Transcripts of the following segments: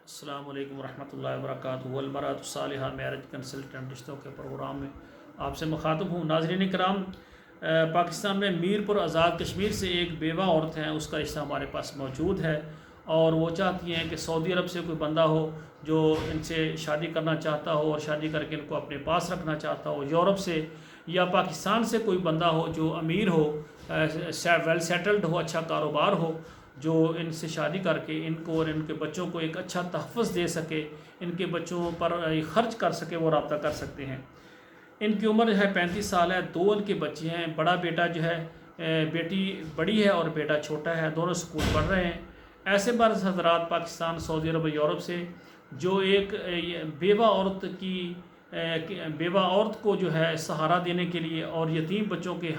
السلام علیکم ورحمۃ اللہ وبرکاتہ۔ والمرأۃ الصالحہ میرج کنسلٹنٹ رشتوں کے پروگرام میں آپ سے مخاطب ہوں۔ ناظرین کرام، پاکستان میں میر پور آزاد کشمیر سے ایک بیوہ عورت ہیں، اس کا رشتہ ہمارے پاس موجود ہے اور وہ چاہتی ہیں کہ سعودی عرب سے کوئی بندہ ہو جو ان سے شادی کرنا چاہتا ہو اور شادی کر کے ان کو اپنے پاس رکھنا چاہتا ہو، یورپ سے یا پاکستان سے کوئی بندہ ہو جو امیر ہو، ویل سیٹلڈ ہو، اچھا کاروبار ہو، جو ان سے شادی کر کے ان کو اور ان کے بچوں کو ایک اچھا تحفظ دے سکے، ان کے بچوں پر خرچ کر سکے، وہ رابطہ کر سکتے ہیں۔ ان کی عمر جو ہے 35 سال ہے، 2 ان کے بچے ہیں، بڑا بیٹا جو ہے، بیٹی بڑی ہے اور بیٹا چھوٹا ہے، دونوں سکول پڑھ رہے ہیں۔ ایسے بعض حضرات پاکستان، سعودی عرب، یورپ سے جو ایک بیوہ عورت کو جو ہے سہارا دینے کے لیے اور یتیم بچوں کے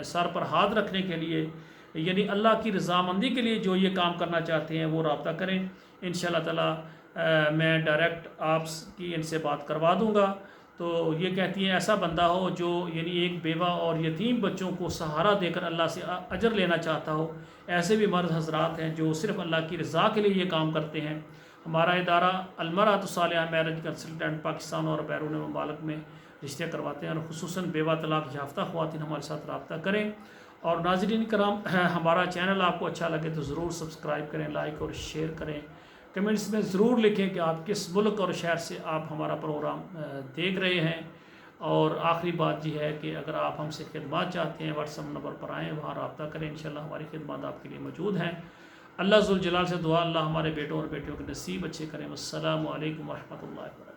سر پر ہاتھ رکھنے کے لیے، یعنی اللہ کی رضامندی کے لیے جو یہ کام کرنا چاہتے ہیں وہ رابطہ کریں۔ انشاءاللہ تعالی میں ڈائریکٹ آپ کی ان سے بات کروا دوں گا۔ تو یہ کہتی ہیں ایسا بندہ ہو جو یعنی ایک بیوہ اور یتیم بچوں کو سہارا دے کر اللہ سے اجر لینا چاہتا ہو۔ ایسے بھی مرد حضرات ہیں جو صرف اللہ کی رضا کے لیے یہ کام کرتے ہیں۔ ہمارا ادارہ المرأۃ الصالحہ میرج کنسلٹنٹ پاکستان اور بیرون ممالک میں رشتے کرواتے ہیں، اور خصوصاً بیوہ طلاق یافتہ خواتین ہمارے ساتھ رابطہ کریں۔ اور ناظرین کرام، ہمارا چینل آپ کو اچھا لگے تو ضرور سبسکرائب کریں، لائک اور شیئر کریں، کمنٹس میں ضرور لکھیں کہ آپ کس ملک اور شہر سے آپ ہمارا پروگرام دیکھ رہے ہیں۔ اور آخری بات یہ ہے کہ اگر آپ ہم سے خدمات چاہتے ہیں، واٹس ایپ نمبر پر آئیں، وہاں رابطہ کریں، انشاءاللہ ہماری خدمات آپ کے لیے موجود ہیں۔ اللہ ذوالجلال سے دعا، اللہ ہمارے بیٹوں اور بیٹیوں کے نصیب اچھے کریں۔ السلام علیکم ورحمۃ اللہ وبرکاتہ۔